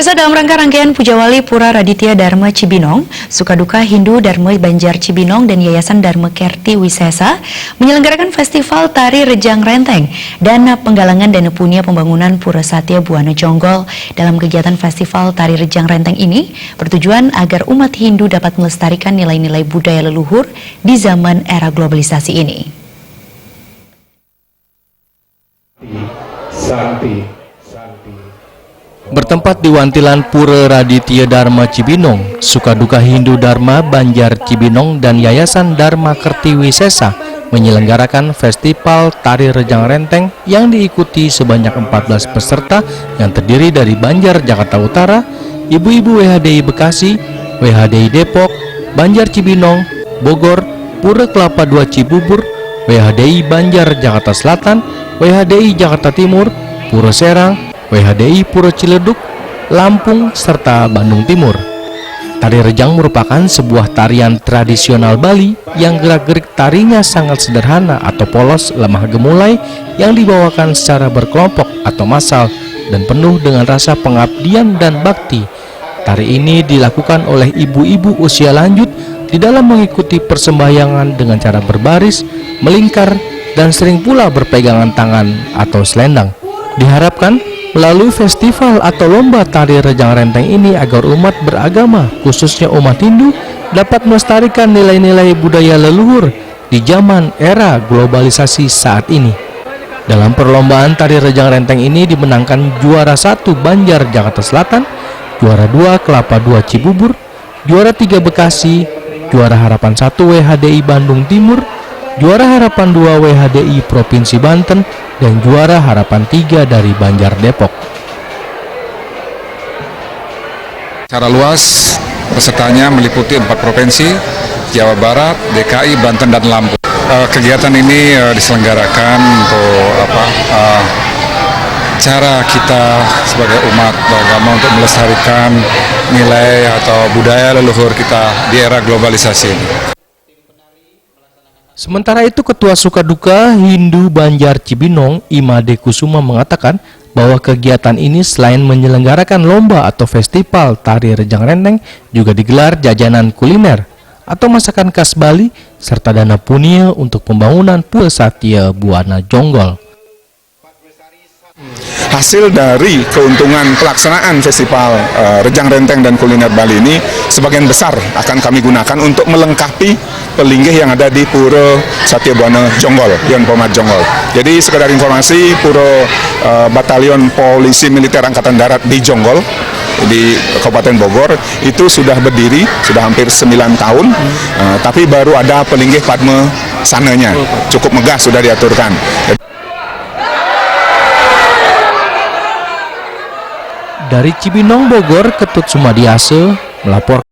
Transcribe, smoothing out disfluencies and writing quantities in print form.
Pemirsa, dalam rangka rangkaian Pujawali Pura Raditya Dharma Cibinong, Sukaduka Hindu Dharma Banjar Cibinong dan Yayasan Dharma Kerti Wisesa menyelenggarakan Festival Tari Rejang Renteng dan penggalangan dana punya pembangunan Pura Satya Buana Jonggol. Dalam kegiatan Festival Tari Rejang Renteng ini bertujuan agar umat Hindu dapat melestarikan nilai-nilai budaya leluhur di zaman era globalisasi ini. Bertempat di Wantilan Pura Raditya Dharma Cibinong, Sukaduka Hindu Dharma Banjar Cibinong dan Yayasan Dharma Kerti Wisesa menyelenggarakan Festival Tari Rejang Renteng yang diikuti sebanyak 14 peserta yang terdiri dari Banjar Jakarta Utara, Ibu-Ibu WHDI Bekasi, WHDI Depok, Banjar Cibinong, Bogor, Pura Kelapa II Cibubur, WHDI Banjar Jakarta Selatan, WHDI Jakarta Timur, Pura Serang, WHDI Pura Ciledug, Lampung, serta Bandung Timur. Tari rejang merupakan sebuah tarian tradisional Bali yang gerak-gerik tarinya sangat sederhana atau polos, lemah gemulai yang dibawakan secara berkelompok atau massal dan penuh dengan rasa pengabdian dan bakti. Tari ini dilakukan oleh ibu-ibu usia lanjut di dalam mengikuti persembahyangan dengan cara berbaris, melingkar, dan sering pula berpegangan tangan atau selendang. Diharapkan melalui festival atau lomba tari rejang renteng ini agar umat beragama, khususnya umat Hindu, dapat melestarikan nilai-nilai budaya leluhur di zaman era globalisasi saat ini. Dalam perlombaan tari rejang renteng ini dimenangkan juara 1 Banjar Jakarta Selatan, juara 2 Kelapa II Cibubur, juara 3 Bekasi, juara harapan 1 WHDI Bandung Timur, juara harapan 2 WHDI Provinsi Banten, dan juara harapan 3 dari Banjar Depok. Secara luas pesertanya meliputi 4 provinsi, Jawa Barat, DKI, Banten, dan Lampung. Kegiatan ini diselenggarakan untuk cara kita sebagai umat beragama untuk melestarikan nilai atau budaya leluhur kita di era globalisasi ini. Sementara itu, Ketua Sukaduka Hindu Banjar Cibinong, Imade Kusuma, mengatakan bahwa kegiatan ini selain menyelenggarakan lomba atau festival tari rejang renteng, juga digelar jajanan kuliner atau masakan khas Bali, serta dana punya untuk pembangunan Pura Satya Buana Jonggol. Hasil dari keuntungan pelaksanaan Festival Rejang Renteng dan Kuliner Bali ini sebagian besar akan kami gunakan untuk melengkapi pelinggih yang ada di Pura Satya Buana Jonggol, Yon Pomat Jonggol. Jadi sekedar informasi, Pura Batalion Polisi Militer Angkatan Darat di Jonggol di Kabupaten Bogor itu sudah berdiri, sudah hampir 9 tahun, tapi baru ada pelinggih Padma sananya, cukup megah sudah diaturkan. Dari Cibinong, Bogor, Ketut Sumadiase melaporkan.